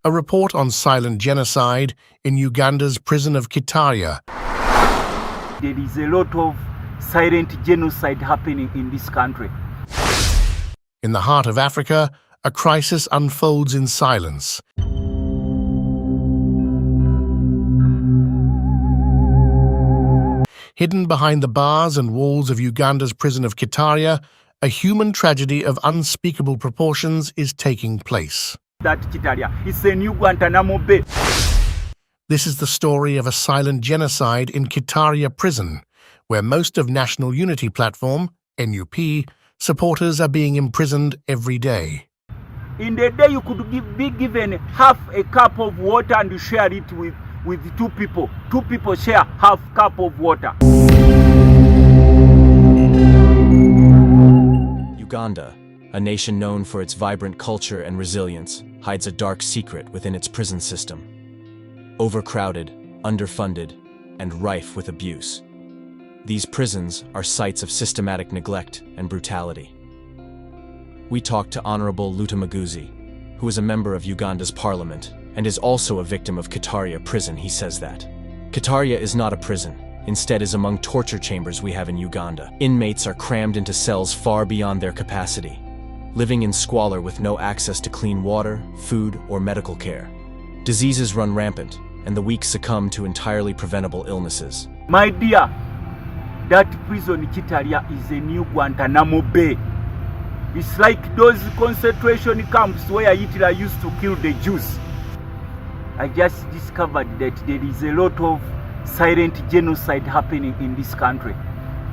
A report on silent genocide in Uganda's prison of Kitaria. There is a lot of silent genocide happening in this country. In the heart of Africa, a crisis unfolds in silence. Hidden behind the bars and walls of Uganda's prison of Kitaria, a human tragedy of unspeakable proportions is taking place. That Kitaria is a new Guantanamo Bay. This is the story of a silent genocide in Kitaria prison, where most of National Unity Platform, NUP, supporters are being imprisoned every day. In the day, you could be given half a cup of water and you share it with two people. Two people share half cup of water. Uganda, a nation known for its vibrant culture and resilience, hides a dark secret within its prison system. Overcrowded, underfunded, and rife with abuse. These prisons are sites of systematic neglect and brutality. We talked to Honorable Lutamaguzi, who is a member of Uganda's parliament and is also a victim of Kitaria prison. He says that Kitaria is not a prison, instead is among torture chambers we have in Uganda. Inmates are crammed into cells far beyond their capacity, living in squalor with no access to clean water, food, or medical care. Diseases run rampant, and the weak succumb to entirely preventable illnesses. My dear, that prison Kitaria is a new Guantanamo Bay. It's like those concentration camps where Hitler used to kill the Jews. I just discovered that there is a lot of silent genocide happening in this country.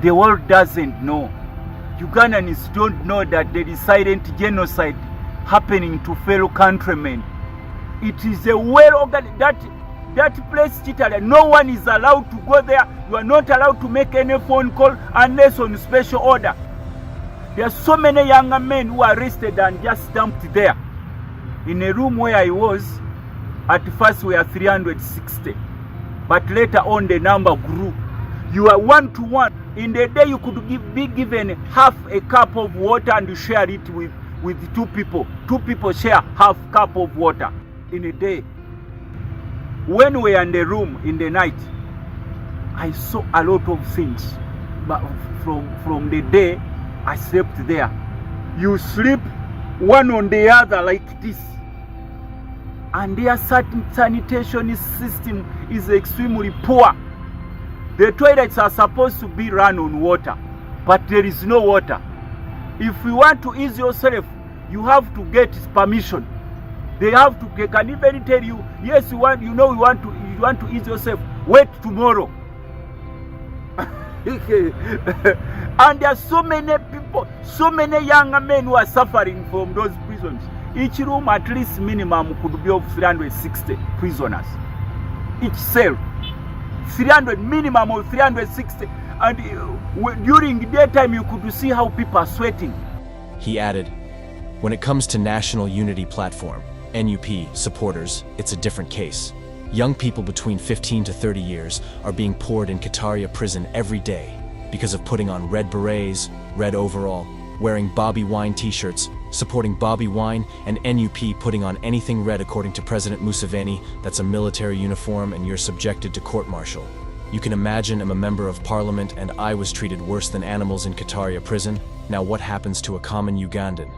The world doesn't know. Ugandans don't know that there is silent genocide happening to fellow countrymen. It is a well-organized, that place, Kitaria, no one is allowed to go there. You are not allowed to make any phone call unless on special order. There are so many younger men who are arrested and just dumped there. In a room where I was, at first we are 360. But later on the number grew. You are 1-to-1. In the day you could be given half a cup of water and you share it with two people. Two people share half cup of water in a day. When we are in the room in the night, I saw a lot of things. But from the day I slept there, you sleep one on the other like this. And their sanitation system is extremely poor. The toilets are supposed to be run on water, but there is no water. If you want to ease yourself, you have to get permission. They can even tell you, yes, you want to ease yourself, wait tomorrow. And there are so many people, so many younger men who are suffering from those prisons. Each room at least minimum could be of 360 prisoners. Each cell, 300 minimum of 360. And during daytime you could see how people are sweating. He added, when it comes to National Unity Platform, NUP supporters, it's a different case. Young people between 15 to 30 years are being poured in Kitaria prison every day because of putting on red berets, red overall, wearing Bobby Wine t-shirts, supporting Bobby Wine, and NUP putting on anything red according to President Museveni. That's a military uniform and you're subjected to court-martial. You can imagine I'm a member of parliament and I was treated worse than animals in Kitaria prison. Now what happens to a common Ugandan?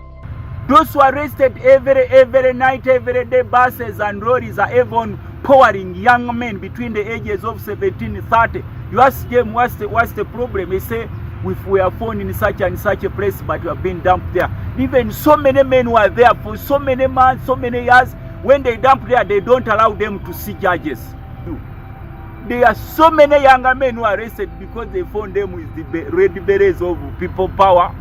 Those who are arrested every night, every day, buses and lorries are even powering young men between the ages of 17 and 30. You ask them what's the problem, they say, if we are found in such and such a place, but we have been dumped there. Even so many men who are there for so many months, so many years, when they dump there, they don't allow them to see judges. There are so many younger men who are arrested because they found them with the red berets of people power.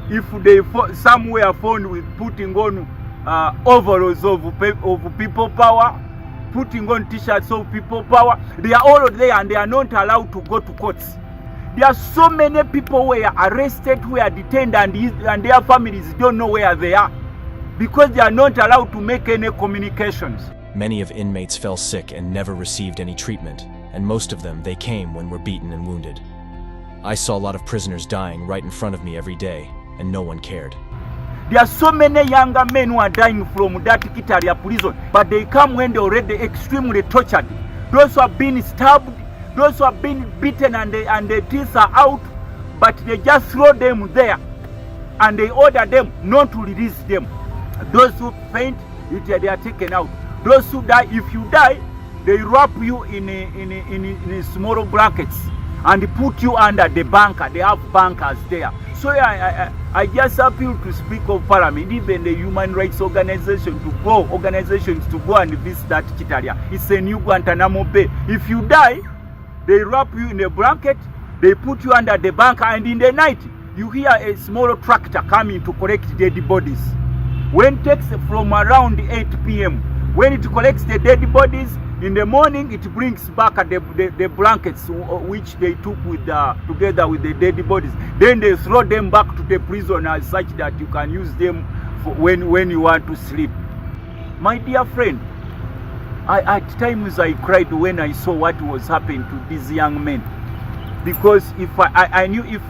If they somewhere found with putting on overalls of people power, putting on t-shirts of people power, they are all there and they are not allowed to go to courts. There are so many people who are arrested, who are detained, and their families don't know where they are because they are not allowed to make any communications. Many of inmates fell sick and never received any treatment, and most of them, they came when were beaten and wounded. I saw a lot of prisoners dying right in front of me every day, and no one cared. There are so many younger men who are dying from that Kitaria prison, but they come when they're already extremely tortured. Those who have been stabbed, those who have been beaten and their teeth are out, but they just throw them there and they order them not to release them. Those who faint, they are taken out. Those who die, if you die, they wrap you in small blankets and put you under the bunker. They have bunkers there. So I just appeal to Speaker of Parliament, even the human rights organizations to go and visit that Kitaria. It's a new Guantanamo Bay. If you die, they wrap you in a blanket, they put you under the bunker, and in the night, you hear a small tractor coming to collect dead bodies. When it takes from around 8 p.m., when it collects the dead bodies, in the morning it brings back the blankets which they took together with the dead bodies. Then they throw them back to the prison as such that you can use them for when you want to sleep. My dear friend, at times I cried when I saw what was happening to these young men, because if I knew if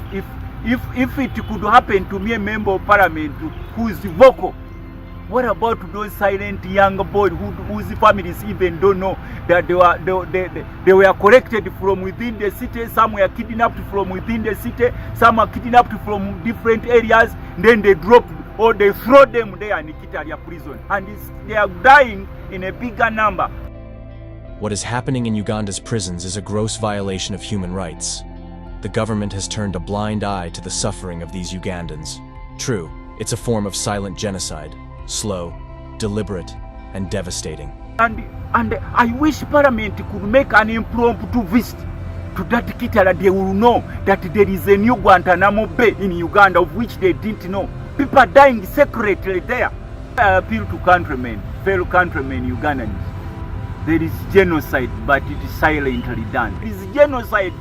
it could happen to me, a member of parliament who is vocal, what about those silent young boys whose families even don't know that they were collected from within the city? Some were kidnapped from within the city, some are kidnapped from different areas, then they drop or they throw them there in Kitaria prison, and they are dying in a bigger number. What is happening in Uganda's prisons is a gross violation of human rights. The government has turned a blind eye to the suffering of these Ugandans. True, it's a form of silent genocide. Slow, deliberate, and devastating. And I wish Parliament could make an impromptu visit to that Kitaria. They will know that there is a new Guantanamo Bay in Uganda, of which they didn't know. People are dying secretly there. I appeal to countrymen, fellow countrymen, Ugandans. There is genocide, but it is silently done. There is genocide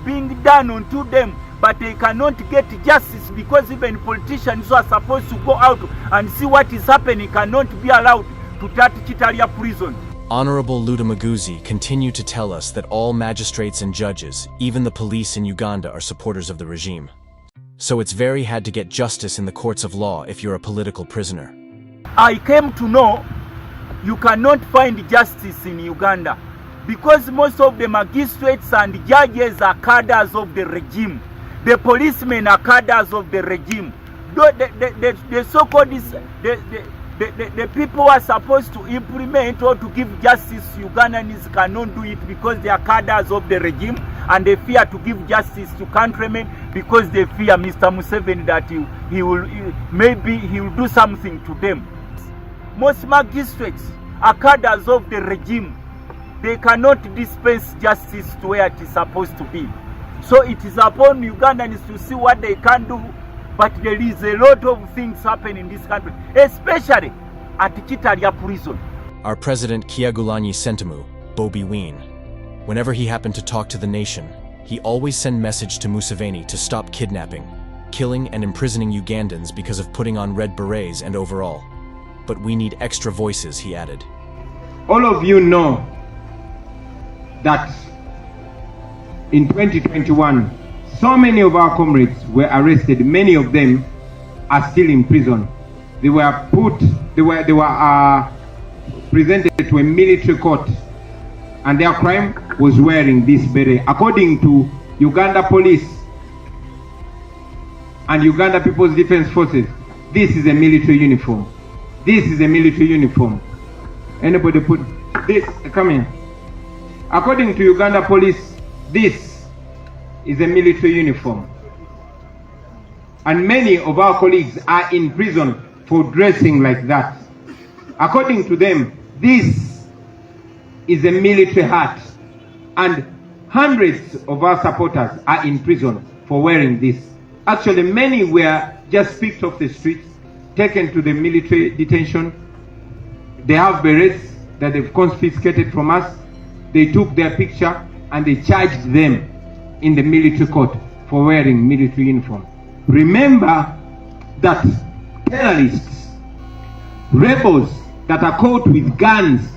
being done unto them, but they cannot get justice because even politicians who are supposed to go out and see what is happening cannot be allowed to that Kitaria prison. Honorable Luda Maguzi continue to tell us that all magistrates and judges, even the police in Uganda, are supporters of the regime. So it's very hard to get justice in the courts of law if you're a political prisoner. I came to know you cannot find justice in Uganda because most of the magistrates and judges are cadres of the regime. The policemen are cadres of the regime. The so-called the people who are supposed to implement or to give justice, Ugandans cannot do it because they are cadres of the regime, and they fear to give justice to countrymen because they fear Mr. Museveni that he will do something to them. Most magistrates are cadres of the regime. They cannot dispense justice to where it is supposed to be. So it is upon Ugandans to see what they can do, but there is a lot of things happening in this country, especially at Kitaria prison. Our president Kyagulanyi Ssentamu, Bobi Wine, whenever he happened to talk to the nation, he always sent message to Museveni to stop kidnapping, killing and imprisoning Ugandans because of putting on red berets and overall. But we need extra voices, he added. All of you know that in 2021, so many of our comrades were arrested. Many of them are still in prison. They were presented to a military court, and their crime was wearing this beret. According to Uganda Police and Uganda People's Defense Forces, this is a military uniform. This is a military uniform. Anybody put this? Come here. According to Uganda Police, this is a military uniform. And many of our colleagues are in prison for dressing like that. According to them, this is a military hat. And hundreds of our supporters are in prison for wearing this. Actually, many were just picked off the streets, taken to the military detention. They have berets that they've confiscated from us. They took their picture and they charged them in the military court for wearing military uniform. Remember that terrorists, rebels that are caught with guns,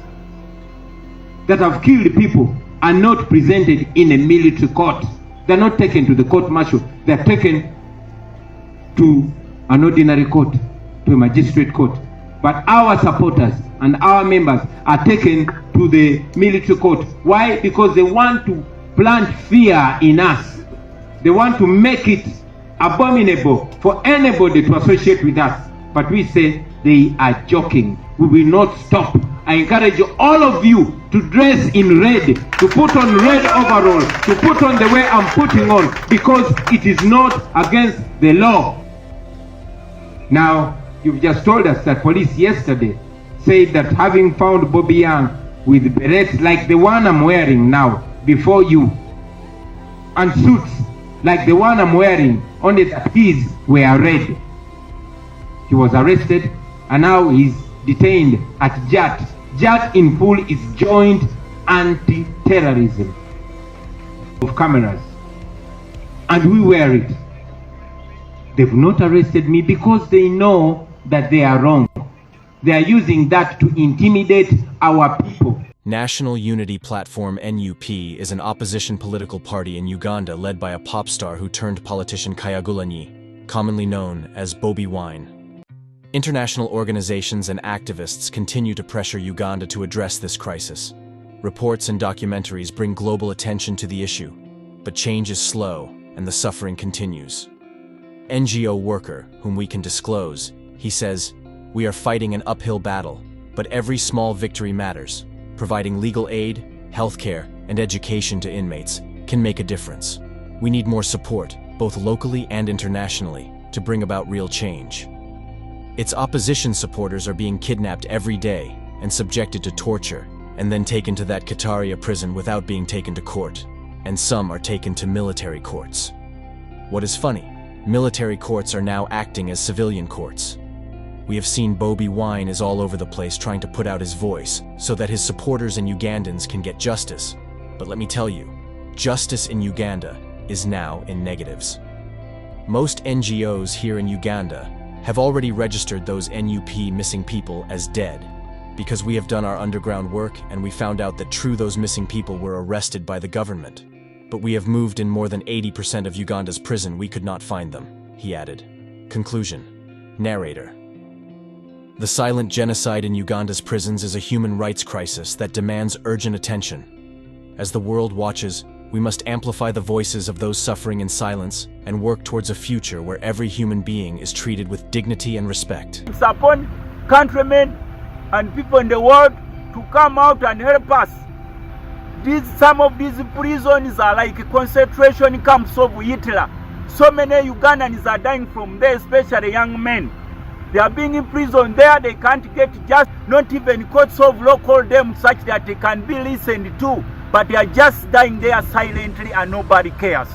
that have killed people, are not presented in a military court. They're not taken to the court martial. They're taken to an ordinary court to a magistrate court. But our supporters and our members are taken to the military court. Why? Because they want to plant fear in us. They want to make it abominable for anybody to associate with us. But we say they are joking. We will not stop. I encourage all of you to dress in red, to put on red overall, to put on the way I'm putting on, because it is not against the law. Now, you've just told us that police yesterday said that having found Bobby Young with berets like the one I'm wearing now before you, and suits like the one I'm wearing, only that his were red. He was arrested and now he's detained at JAT. JAT in full is Joint Anti-Terrorism of cameras. And we wear it. They've not arrested me because they know that they are wrong. They are using that to intimidate our people. National Unity Platform NUP is an opposition political party in Uganda led by a pop star who turned politician Kyagulanyi, commonly known as Bobi Wine. International organizations and activists continue to pressure Uganda to address this crisis. Reports and documentaries bring global attention to the issue, but change is slow and the suffering continues. NGO worker, whom we can disclose, he says, "We are fighting an uphill battle, but every small victory matters. Providing legal aid, healthcare, and education to inmates can make a difference. We need more support, both locally and internationally, to bring about real change." Its opposition supporters are being kidnapped every day and subjected to torture, and then taken to that Kitaria prison without being taken to court, and some are taken to military courts. What is funny, military courts are now acting as civilian courts. We have seen Bobi Wine is all over the place trying to put out his voice so that his supporters and Ugandans can get justice. But let me tell you, justice in Uganda is now in negatives. Most NGOs here in Uganda have already registered those NUP missing people as dead, because we have done our underground work and we found out that those missing people were arrested by the government. But we have moved in more than 80% of Uganda's prison, we could not find them, he added. Conclusion. Narrator. The silent genocide in Uganda's prisons is a human rights crisis that demands urgent attention. As the world watches, we must amplify the voices of those suffering in silence and work towards a future where every human being is treated with dignity and respect. It's upon countrymen and people in the world to come out and help us. Some of these prisons are like concentration camps of Hitler. So many Ugandans are dying from there, especially young men. They are being imprisoned there, they can't get just, not even courts of law call them such that they can be listened to, but they are just dying there silently and nobody cares.